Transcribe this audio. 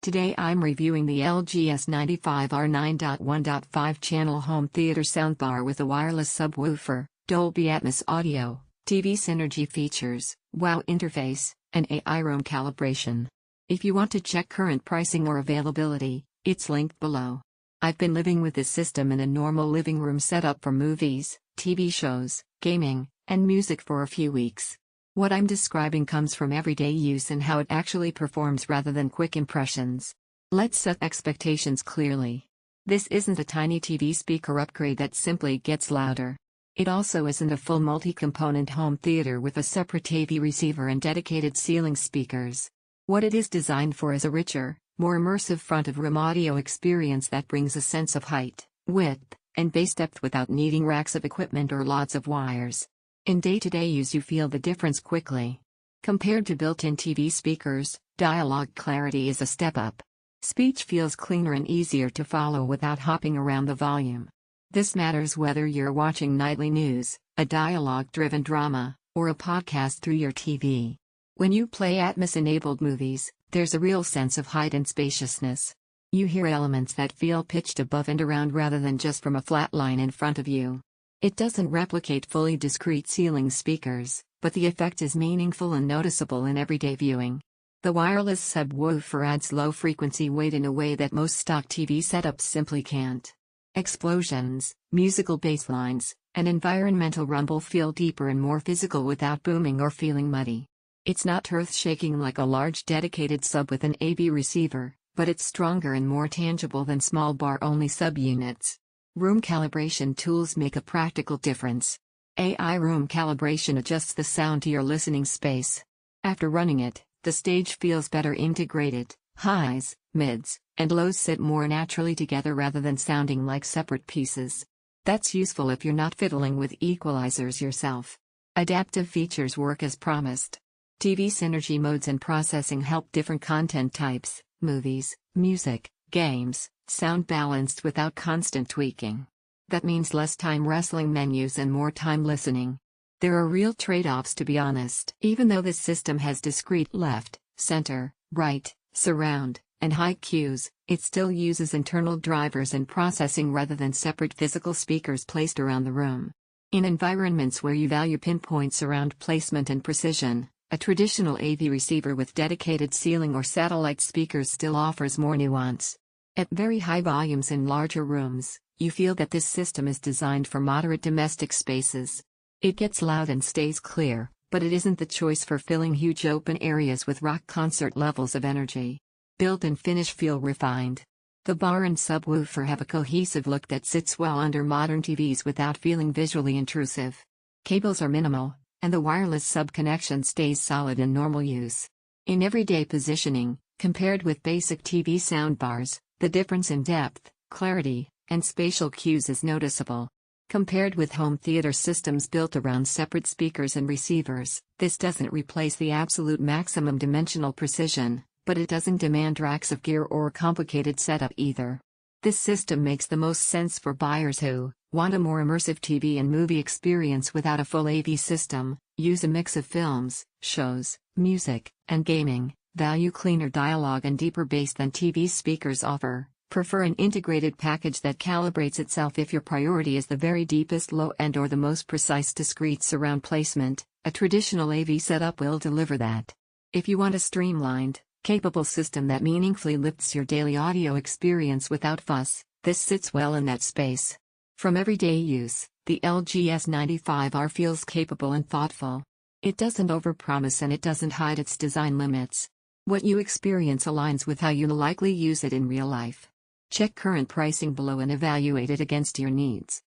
Today I'm reviewing the LG S95AR 9.1.5ch Home Theater Soundbar with a wireless subwoofer, Dolby Atmos audio, TV synergy features, WOW interface, and AI room calibration. If you want to check current pricing or availability, it's linked below. I've been living with this system in a normal living room setup for movies, TV shows, gaming, and music for a few weeks. What I'm describing comes from everyday use and how it actually performs rather than quick impressions. Let's set expectations clearly. This isn't a tiny TV speaker upgrade that simply gets louder. It also isn't a full multi-component home theater with a separate AV receiver and dedicated ceiling speakers. What it is designed for is a richer, more immersive front-of-room audio experience that brings a sense of height, width, and bass depth without needing racks of equipment or lots of wires. In day-to-day use you feel the difference quickly. Compared to built-in TV speakers, dialogue clarity is a step up. Speech feels cleaner and easier to follow without hopping around the volume. This matters whether you're watching nightly news, a dialogue-driven drama, or a podcast through your TV. When you play Atmos-enabled movies, there's a real sense of height and spaciousness. You hear elements that feel pitched above and around rather than just from a flat line in front of you. It doesn't replicate fully discrete ceiling speakers, but the effect is meaningful and noticeable in everyday viewing. The wireless subwoofer adds low-frequency weight in a way that most stock TV setups simply can't. Explosions, musical bass lines, and environmental rumble feel deeper and more physical without booming or feeling muddy. It's not earth-shaking like a large dedicated sub with an AV receiver, but it's stronger and more tangible than small bar-only subunits. Room calibration tools make a practical difference. AI room calibration adjusts the sound to your listening space. After running it, the stage feels better integrated. Highs, mids, and lows sit more naturally together rather than sounding like separate pieces. That's useful if you're not fiddling with equalizers yourself. Adaptive features work as promised. TV synergy modes and processing help different content types, movies, music, games, sound balanced without constant tweaking. That means less time wrestling menus and more time listening. There are real trade-offs, to be honest. Even though this system has discrete left, center, right, surround, and high cues, it still uses internal drivers and processing rather than separate physical speakers placed around the room. In environments where you value pinpoint surround placement and precision, a traditional AV receiver with dedicated ceiling or satellite speakers still offers more nuance. At very high volumes in larger rooms, you feel that this system is designed for moderate domestic spaces. It gets loud and stays clear, but it isn't the choice for filling huge open areas with rock concert levels of energy. Build and finish feel refined. The bar and subwoofer have a cohesive look that sits well under modern TVs without feeling visually intrusive. Cables are minimal, and the wireless sub connection stays solid in normal use. In everyday positioning, compared with basic TV soundbars, the difference in depth, clarity, and spatial cues is noticeable. Compared with home theater systems built around separate speakers and receivers, this doesn't replace the absolute maximum dimensional precision, but it doesn't demand racks of gear or a complicated setup either. This system makes the most sense for buyers who want a more immersive TV and movie experience without a full AV system, use a mix of films, shows, music, and gaming, value cleaner dialogue and deeper bass than TV speakers offer, prefer an integrated package that calibrates itself if your priority is the very deepest low end or the most precise discrete surround placement. A traditional AV setup will deliver that. If you want a streamlined, capable system that meaningfully lifts your daily audio experience without fuss, this sits well in that space. From everyday use, the LG S95AR feels capable and thoughtful. It doesn't overpromise and it doesn't hide its design limits. What you experience aligns with how you'll likely use it in real life. Check current pricing below and evaluate it against your needs.